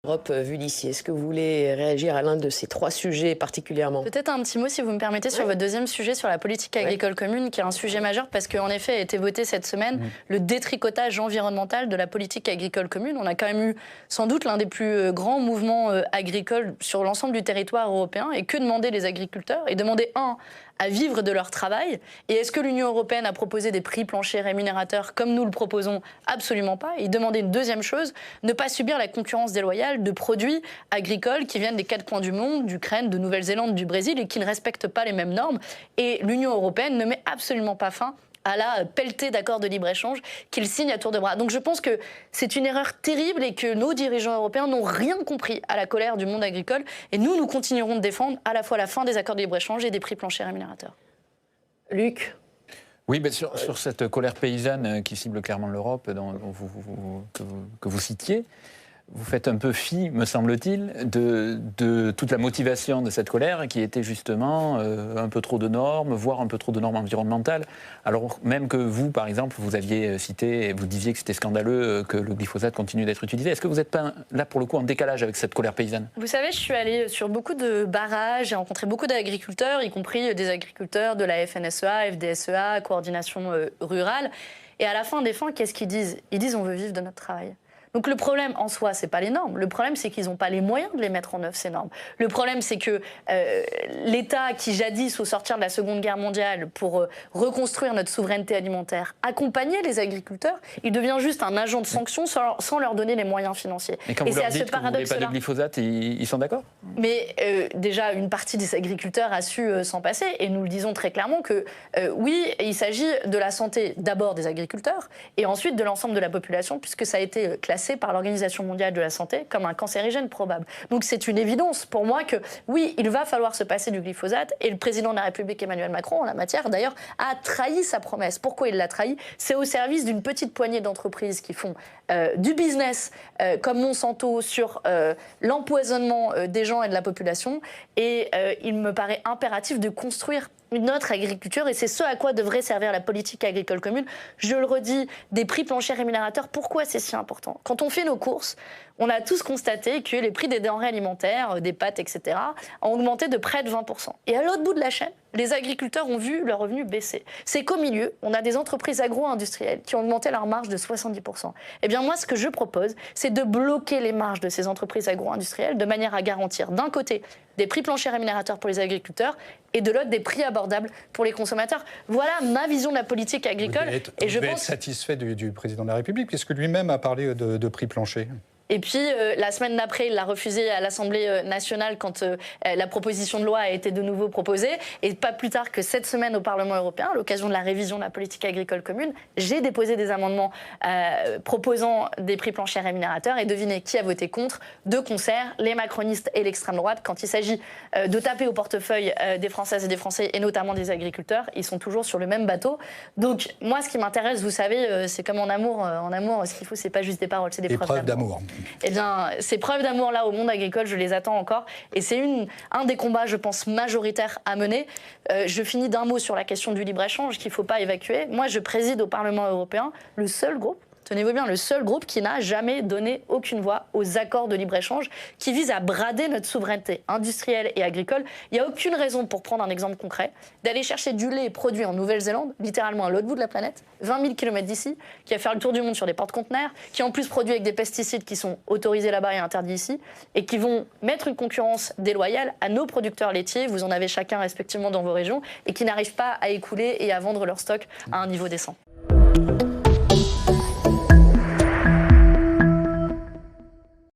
Europe vue d'ici. Est-ce que vous voulez réagir à l'un de ces trois sujets particulièrement? Peut-être un petit mot, si vous me permettez, sur votre deuxième sujet, sur la politique agricole commune, qui est un sujet majeur, parce qu'en effet, a été voté cette semaine le détricotage environnemental de la politique agricole commune. On a quand même eu sans doute l'un des plus grands mouvements agricoles sur l'ensemble du territoire européen. Et que demandaient les agriculteurs? Et demander, à vivre de leur travail. Et est-ce que l'Union européenne a proposé des prix planchers rémunérateurs comme nous le proposons? Absolument pas. Ils demandaient une deuxième chose, ne pas subir la concurrence déloyale de produits agricoles qui viennent des quatre coins du monde, d'Ukraine, de Nouvelle-Zélande, du Brésil, et qui ne respectent pas les mêmes normes. Et l'Union européenne ne met absolument pas fin à la pelletée d'accords de libre-échange qu'il signe à tour de bras. Donc je pense que c'est une erreur terrible et que nos dirigeants européens n'ont rien compris à la colère du monde agricole. Et nous continuerons de défendre à la fois la fin des accords de libre-échange et des prix planchers rémunérateurs. Luc? Oui, mais sur cette colère paysanne qui cible clairement l'Europe, que vous citiez, vous faites un peu fi, me semble-t-il, de toute la motivation de cette colère qui était justement un peu trop de normes, voire un peu trop de normes environnementales. Alors même que vous, par exemple, vous aviez cité, vous disiez que c'était scandaleux que le glyphosate continue d'être utilisé. Est-ce que vous n'êtes pas là, pour le coup, en décalage avec cette colère paysanne? Vous savez, je suis allée sur beaucoup de barrages, j'ai rencontré beaucoup d'agriculteurs, y compris des agriculteurs de la FNSEA, FDSEA, coordination rurale. Et à la fin des fins, qu'est-ce qu'ils disent? Ils disent on veut vivre de notre travail. Donc le problème en soi, c'est pas les normes. Le problème, c'est qu'ils n'ont pas les moyens de les mettre en œuvre, ces normes. Le problème, c'est que l'État, qui jadis, au sortir de la Seconde Guerre mondiale, pour reconstruire notre souveraineté alimentaire, accompagnait les agriculteurs, il devient juste un agent de sanction sans leur donner les moyens financiers. Et quand vous leur dites que vous ne voulez pas de glyphosate, ils sont d'accord? Mais déjà, une partie des agriculteurs a su s'en passer. Et nous le disons très clairement que oui, il s'agit de la santé d'abord des agriculteurs et ensuite de l'ensemble de la population, puisque ça a été classé par l'Organisation mondiale de la santé comme un cancérigène probable. Donc c'est une évidence pour moi que oui, il va falloir se passer du glyphosate, et le président de la République Emmanuel Macron, en la matière d'ailleurs, a trahi sa promesse. Pourquoi il l'a trahi? C'est au service d'une petite poignée d'entreprises qui font du business comme Monsanto sur l'empoisonnement des gens et de la population, et il me paraît impératif de construire une autre agriculture, et c'est ce à quoi devrait servir la politique agricole commune. Je le redis, des prix planchers rémunérateurs. Pourquoi c'est si important? Quand on fait nos courses, on a tous constaté que les prix des denrées alimentaires, des pâtes, etc., ont augmenté de près de 20%. Et à l'autre bout de la chaîne, les agriculteurs ont vu leurs revenus baisser. C'est qu'au milieu, on a des entreprises agro-industrielles qui ont augmenté leurs marges de 70%. Eh bien moi, ce que je propose, c'est de bloquer les marges de ces entreprises agro-industrielles de manière à garantir, d'un côté, des prix planchers rémunérateurs pour les agriculteurs, et de l'autre, des prix abordables pour les consommateurs. Voilà ma vision de la politique agricole. Vous devez être satisfait du président de la République, puisque lui-même a parlé de prix planchers. Et puis, la semaine d'après, il l'a refusé à l'Assemblée nationale quand la proposition de loi a été de nouveau proposée. Et pas plus tard que cette semaine au Parlement européen, à l'occasion de la révision de la politique agricole commune, j'ai déposé des amendements proposant des prix planchers rémunérateurs. Et devinez qui a voté contre? De concert, les macronistes et l'extrême droite. Quand il s'agit de taper au portefeuille des Françaises et des Français, et notamment des agriculteurs, ils sont toujours sur le même bateau. Donc, moi, ce qui m'intéresse, vous savez, c'est comme en amour. En amour, ce qu'il faut, c'est pas juste des paroles, c'est des preuves d'amour. Eh bien, ces preuves d'amour-là au monde agricole, je les attends encore. Et c'est un des combats, je pense, majoritaires à mener. Je finis d'un mot sur la question du libre-échange qu'il ne faut pas évacuer. Moi, je préside au Parlement européen le seul groupe, tenez-vous bien, le seul groupe qui n'a jamais donné aucune voix aux accords de libre-échange qui visent à brader notre souveraineté industrielle et agricole. Il n'y a aucune raison, pour prendre un exemple concret, d'aller chercher du lait produit en Nouvelle-Zélande, littéralement à l'autre bout de la planète, 20 000 km d'ici, qui va faire le tour du monde sur des porte-conteneurs, qui en plus produit avec des pesticides qui sont autorisés là-bas et interdits ici, et qui vont mettre une concurrence déloyale à nos producteurs laitiers, vous en avez chacun respectivement dans vos régions, et qui n'arrivent pas à écouler et à vendre leur stock à un niveau décent.